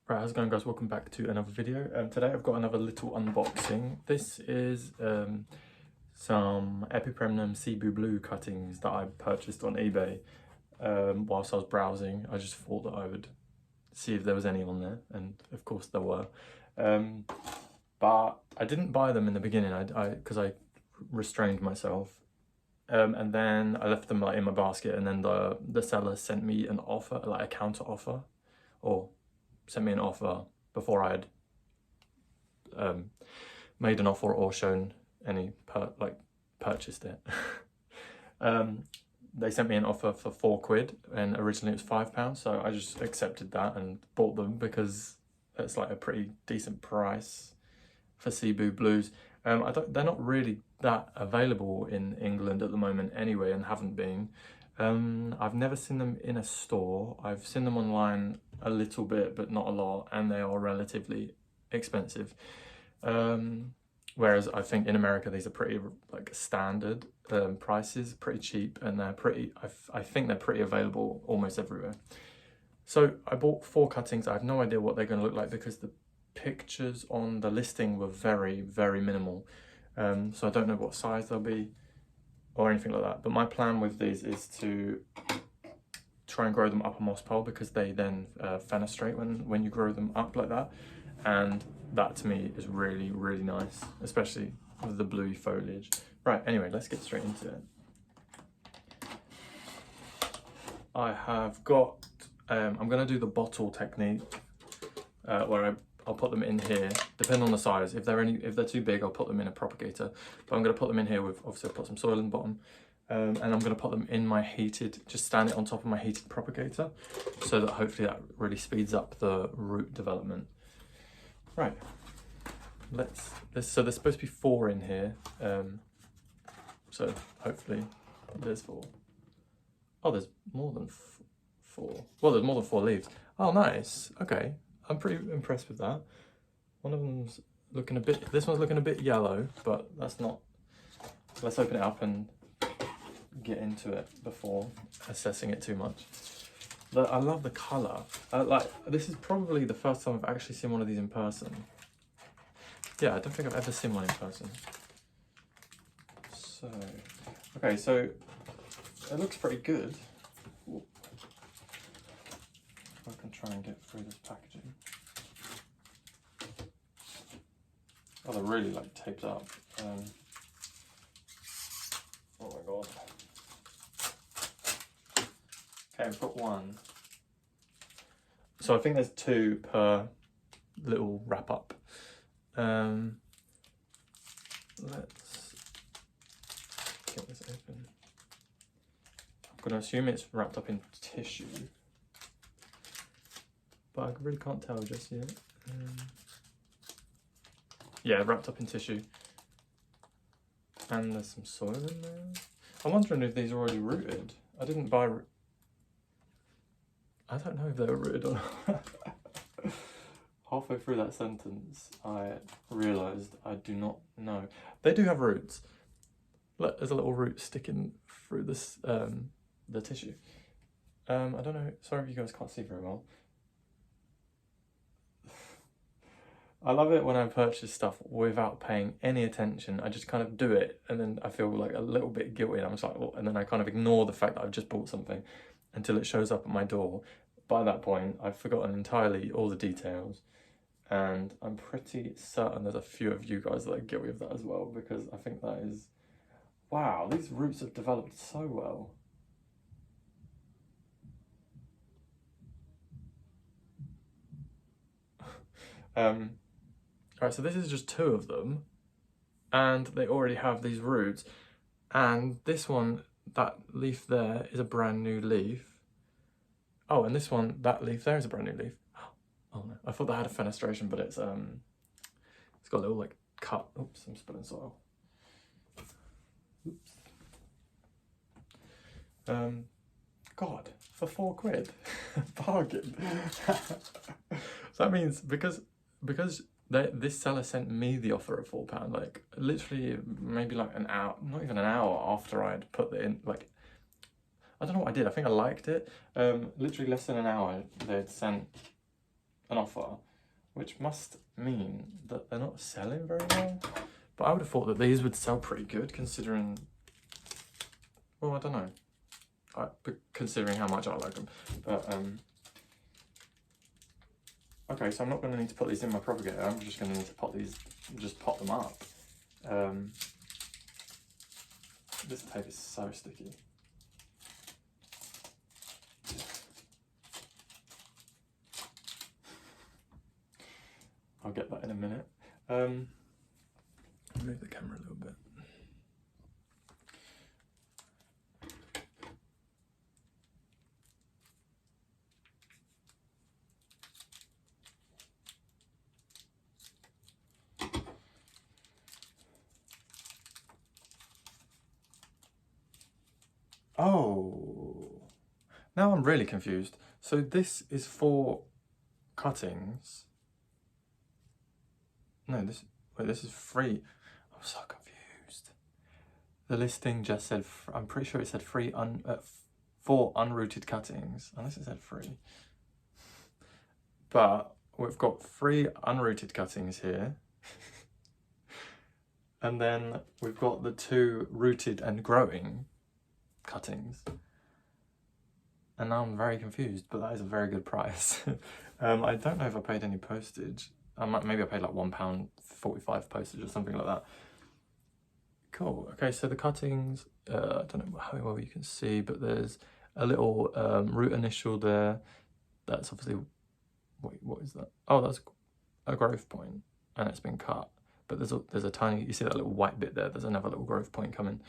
Right, how's it going, guys? Welcome back to another video. Today I've got another little unboxing. This is some Epipremnum Cebu Blue cuttings that I purchased on eBay whilst I was browsing. I just thought that I would see if there was any on there, and of course there were. But I didn't buy them in the beginning because I restrained myself. And then I left them like in my basket, and then the seller sent me an offer, like a counter offer, or sent me an offer before I had made an offer or shown any purchased it. They sent me an offer for £4, and originally it was £5, so I just accepted that and bought them because it's like a pretty decent price for Cebu blues. They're not really that available in England at the moment anyway, and haven't been. I've never seen them in a store. I've seen them online a little bit, but not a lot, and they are relatively expensive. Whereas I think in America these are pretty like standard prices, pretty cheap, and they're pretty. I think they're pretty available almost everywhere. So I bought 4 cuttings. I have no idea what they're going to look like because the pictures on the listing were very, very minimal. So I don't know what size they'll be or anything like that. But my plan with these is to try and grow them up a moss pole, because they then fenestrate when you grow them up like that. And that to me is really, really nice, especially with the bluey foliage. Right, anyway, let's get straight into it. I have got, I'm going to do the bottle technique where I'll put them in here, depending on the size. If they're too big, I'll put them in a propagator. But I'm going to put them in here with, obviously I'll put some soil in the bottom. And I'm going to put them in my heated, just stand it on top of my heated propagator, so that hopefully that really speeds up the root development. Right, so there's supposed to be 4 in here. So hopefully there's 4. Oh, there's more than 4. Well, there's more than 4 leaves. Oh, nice. Okay. I'm pretty impressed with that. One of them's looking a bit, this one's looking a bit yellow, but that's not, let's open it up and get into it before assessing it too much. I love the colour. This is probably the first time I've actually seen one of these in person. Yeah, I don't think I've ever seen one in person. So, okay, so it looks pretty good. Ooh. I can try and get through this packaging. Oh, they're really like taped up. Oh my god. Okay, I've got 1. So I think there's 2 per little wrap up. Let's get this open. I'm gonna assume it's wrapped up in tissue, but I really can't tell just yet. Yeah, wrapped up in tissue. And there's some soil in there. I'm wondering if these are already rooted. I didn't buy... I don't know if they were rooted or not. Halfway through that sentence, I realised I do not know. They do have roots. Look, there's a little root sticking through this, the tissue. I don't know, sorry if you guys can't see very well. I love it when I purchase stuff without paying any attention. I just kind of do it, and then I feel like a little bit guilty. I'm just like, well, and then I kind of ignore the fact that I've just bought something until it shows up at my door. By that point, I've forgotten entirely all the details, and I'm pretty certain there's a few of you guys that are guilty of that as well, because I think that is, wow, these roots have developed so well. Alright, so this is just 2 of them, and they already have these roots, and this one, that leaf there, is a brand new leaf. Oh, and this one, that leaf there is a brand new leaf. Oh no, I thought that had a fenestration, but it's got a little like cut. Oops, I'm spilling soil. Oops. God, for £4, bargain. So that means because this seller sent me the offer of £4, like literally maybe like an hour, not even an hour after I'd put it in, like, I don't know what I did. I think I liked it. Literally less than an hour, they'd sent an offer, which must mean that they're not selling very well. But I would have thought that these would sell pretty good considering, well, I don't know, considering how much I like them. But, okay, so I'm not going to need to put these in my propagator, I'm just going to need to pot them up. This tape is so sticky. I'll get that in a minute. Move the camera a little bit. Oh, now I'm really confused. So this is for cuttings. No, this is free. I'm so confused. The listing just said, I'm pretty sure it said free for unrooted cuttings, unless it said free. But we've got free unrooted cuttings here. And then we've got the 2 rooted and growing cuttings. And now I'm very confused, but that is a very good price. I don't know if I paid any postage. Maybe I paid like £1.45 postage or something like that. Cool. Okay, so the cuttings, I don't know how well you can see, but there's a little root initial there. That's obviously, wait, what is that? Oh, that's a growth point, and it's been cut. But there's a tiny, you see that little white bit there? There's another little growth point coming.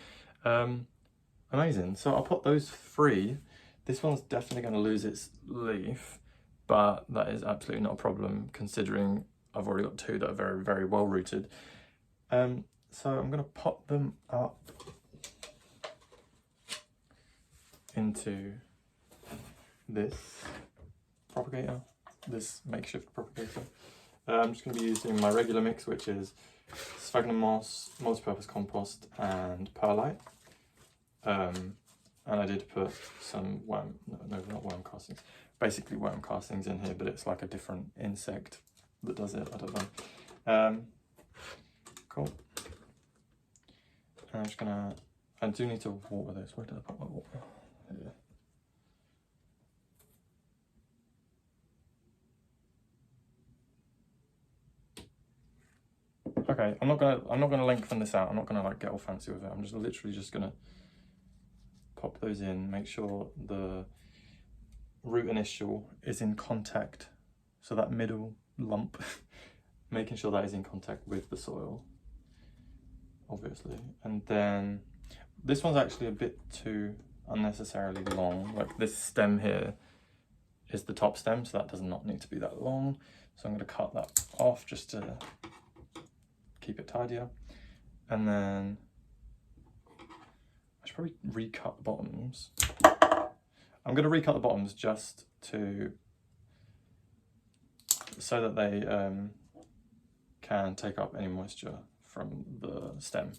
Amazing. So I'll put those 3. This one's definitely going to lose its leaf, but that is absolutely not a problem considering I've already got 2 that are very, very well rooted. So I'm going to pop them up into this propagator, this makeshift propagator. I'm just going to be using my regular mix, which is sphagnum moss, multi-purpose compost, and perlite. And I did put some not worm castings, basically worm castings in here, but it's like a different insect that does it, I don't know. Cool. And I'm just gonna, I do need to water this. Where did I put my water? Here. Okay, I'm not gonna lengthen this out. I'm not gonna like get all fancy with it. I'm just literally just gonna pop those in, make sure the root initial is in contact, so that middle lump, making sure that is in contact with the soil, obviously. And then this one's actually a bit too unnecessarily long. Like this stem here is the top stem, so that does not need to be that long. So I'm going to cut that off just to keep it tidier. And then I should probably recut the bottoms. I'm going to recut the bottoms just to, so that they can take up any moisture from the stem.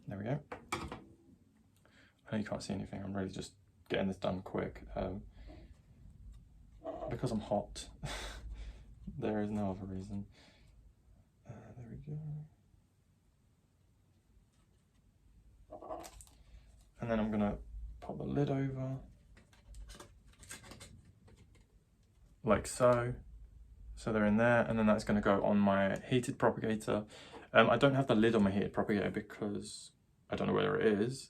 There we go. I know you can't see anything, I'm really just getting this done quick. Because I'm hot, there is no other reason. There we go. And then I'm gonna pop the lid over, like so. So they're in there, and then that's gonna go on my heated propagator. I don't have the lid on my heated propagator because I don't know where it is.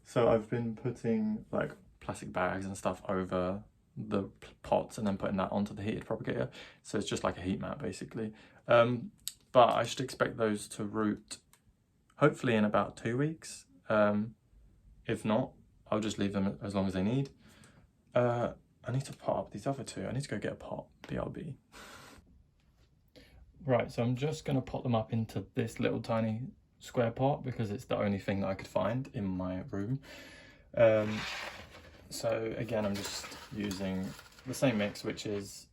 So I've been putting like plastic bags and stuff over the pots and then putting that onto the heated propagator. So it's just like a heat mat basically. But I should expect those to root hopefully in about 2 weeks. If not, I'll just leave them as long as they need. I need to pot up these other 2. I need to go get a pot, BRB. Right, so I'm just gonna pot them up into this little tiny square pot because it's the only thing that I could find in my room. So again, I'm just using the same mix, which is,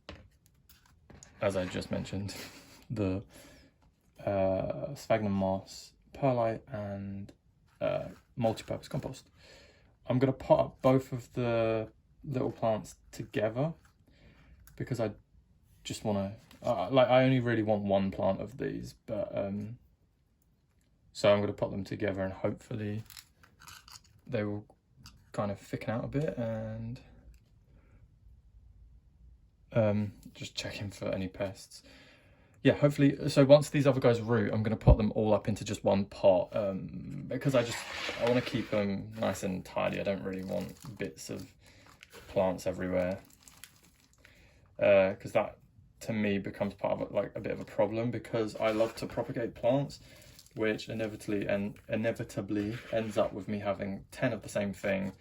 as I just mentioned, the sphagnum moss, perlite, and multi-purpose compost. I'm going to pot up both of the little plants together, because I just want to, like, I only really want one plant of these, but so I'm going to put them together and hopefully they will kind of thicken out a bit, and just checking for any pests. Yeah, hopefully. So once these other guys root, I'm going to put them all up into just one pot, because I want to keep them nice and tidy. I don't really want bits of plants everywhere, because that to me becomes part of like a bit of a problem, because I love to propagate plants, which inevitably ends up with me having 10 of the same thing,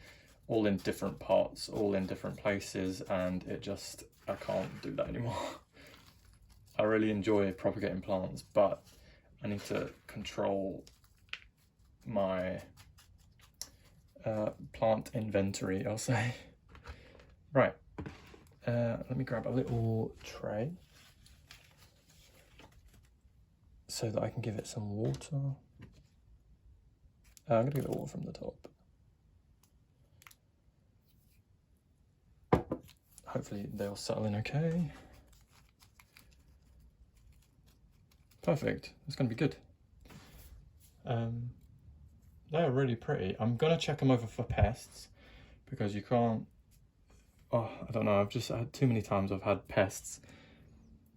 all in different pots, all in different places, and I can't do that anymore. I really enjoy propagating plants, but I need to control my plant inventory, I'll say. Right, let me grab a little tray so that I can give it some water. I'm going to give it water from the top. Hopefully they'll settle in okay. Perfect, it's going to be good. They're really pretty. I'm going to check them over for pests, because you can't, I don't know, I've had too many times I've had pests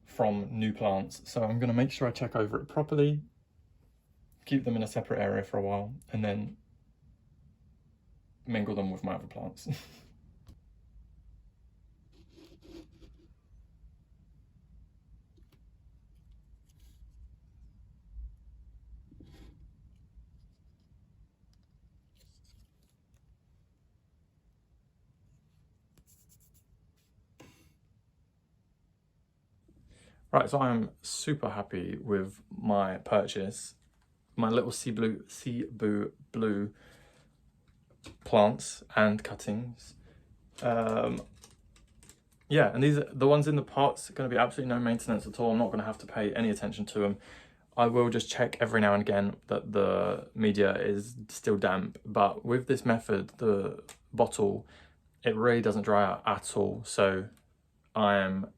from new plants, so I'm going to make sure I check over it properly, keep them in a separate area for a while, and then mingle them with my other plants. Right, so I am super happy with my purchase. My little Cebu blue plants and cuttings. Yeah, and these are the ones in the pots. Going to be absolutely no maintenance at all. I'm not going to have to pay any attention to them. I will just check every now and again that the media is still damp. But with this method, the bottle, it really doesn't dry out at all. So I am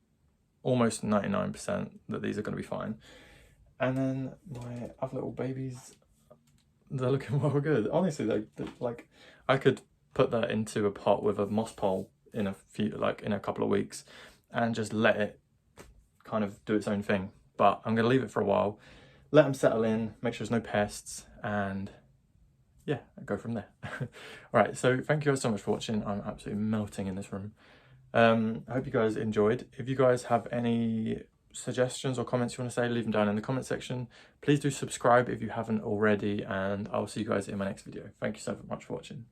almost 99% that these are going to be fine. And then my other little babies, they're looking well good. Honestly, they like, I could put that into a pot with a moss pole in a couple of weeks and just let it kind of do its own thing. But I'm going to leave it for a while, let them settle in, make sure there's no pests, and yeah, go from there. All right, so thank you guys so much for watching. I'm absolutely melting in this room. I hope you guys enjoyed. If you guys have any suggestions or comments you want to say, leave them down in the comment section. Please do subscribe if you haven't already, and I'll see you guys in my next video. Thank you so much for watching.